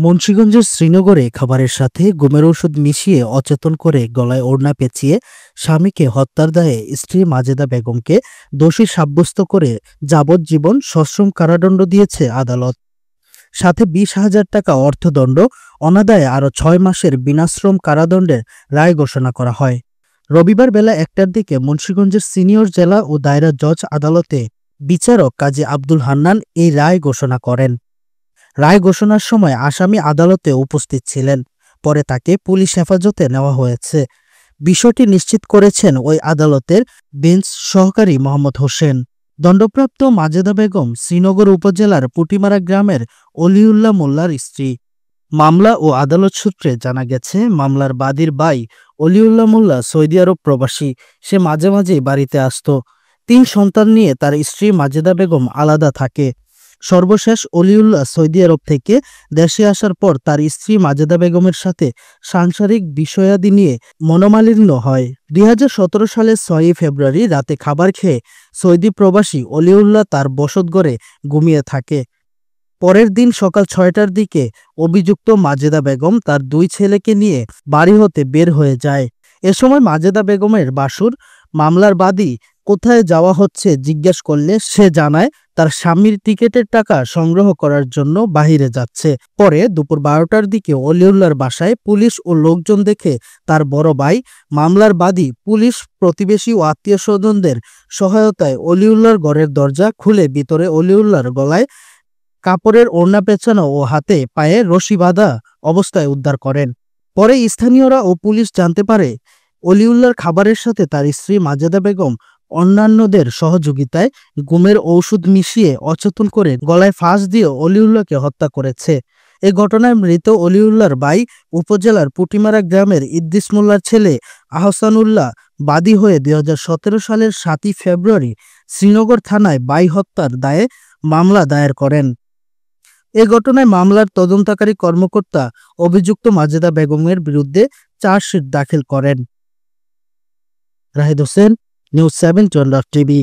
মুন্সিগঞ্জের শ্রীনগরে খাবারের সাথে গমের ওষুধ মিশিয়ে অচেতন করে গলায় ওড়না পেঁচিয়ে স্বামীকে হত্যার দায়ে স্ত্রী মাজেদা বেগমকে দোষী সাব্যস্ত করে যাবজ্জীবন সশ্রম কারাদণ্ড দিয়েছে আদালত। সাথে 20,000 টাকা অর্থদণ্ড, অনাদায়ে আরও 6 মাসের বিনাশ্রম কারাদণ্ডের রায় ঘোষণা করা হয়। রবিবার বেলা 1টার দিকে মুন্সিগঞ্জের সিনিয়র জেলা ও দায়রা জজ আদালতে বিচারক কাজী আব্দুল হান্নান এই রায় ঘোষণা করেন। রায় ঘোষণার সময় আসামি আদালতে উপস্থিত ছিলেন। পরে তাকে পুলিশ হেফাজতে নেওয়া হয়েছে। বিষয়টি নিশ্চিত করেছেন ওই আদালতের বেঞ্চ সহকারী মোহাম্মদ হোসেন। দণ্ডপ্রাপ্ত মাজেদা বেগম শ্রীনগর উপজেলার পুটিমারা গ্রামের অলিউল্লাহ মোল্লার স্ত্রী। মামলা ও আদালত সূত্রে জানা গেছে, মামলার বাদীর ভাই অলিউল্লাহ মোল্লা সৌদি আরব প্রবাসী। সে মাঝে মাঝেই বাড়িতে আসত। 3 সন্তান নিয়ে তার স্ত্রী মাজেদা বেগম আলাদা থাকে। সর্বশেষ অলিউল্লাহ সৌদি আরব থেকে দেশে আসার পর তার স্ত্রী মাজেদা বেগমের সাথে সাংসারিক বিষয়াদি নিয়ে মনোমালিন্য হয়। 2017 সালের 6 ফেব্রুয়ারি রাতে খাবার খেয়ে সৌদি প্রবাসী অলিউল্লাহ তার বসতঘরে ঘুমিয়ে থাকে। পরের দিন সকাল 6টার দিকে অভিযুক্ত মাজেদা বেগম তার 2 ছেলেকে নিয়ে বাড়ি হতে বের হয়ে যায়। এ সময় মাজেদা বেগমের বাসুর মামলার বাদী কোথায় যাওয়া হচ্ছে জিজ্ঞেস করলে সে জানায় তার স্বামীর টিকেটের টাকা সংগ্রহ করার জন্য বাহিরে যাচ্ছে। পরে দুপুর 12টার দিকে অলিউল্লাহর বাসায় পুলিশ ও লোকজন দেখে তার বড় ভাই মামলার বাদী পুলিশ, প্রতিবেশী ও আত্মীয় স্বজনদের সহায়তায় অলিউল্লাহর ঘরের দরজা খুলে ভিতরে অলিউল্লাহর গলায় কাপড়ের ওড়না পেঁচানো ও হাতে পায়ে রশি বাঁধা অবস্থায় উদ্ধার করেন। পরে স্থানীয়রা ও পুলিশ জানতে পারে অলিউল্লাহর খাবারের সাথে তার স্ত্রী মাজেদা বেগম অন্যান্যদের সহযোগিতায় গমের ঔষধ মিশিয়ে অচেতন করে গলায় ফাঁস দিয়ে অলিউল্লাহকে হত্যা করেছে। এ ঘটনায় মৃত অলিউল্লাহর ভাই উপজেলার পুটিমারা গ্রামের ইদ্রিস মোল্লার ছেলে আহসানুল্লাহ বাদী হয়ে 2017 সালের 7 ফেব্রুয়ারি শ্রীনগর থানায় ভাই হত্যার দায়ে মামলা দায়ের করেন। এ ঘটনায় মামলার তদন্তকারী কর্মকর্তা অভিযুক্ত মাজেদা বেগমের বিরুদ্ধে চার্জশিট দাখিল করেন। Rahid Hossain, news 7 TV.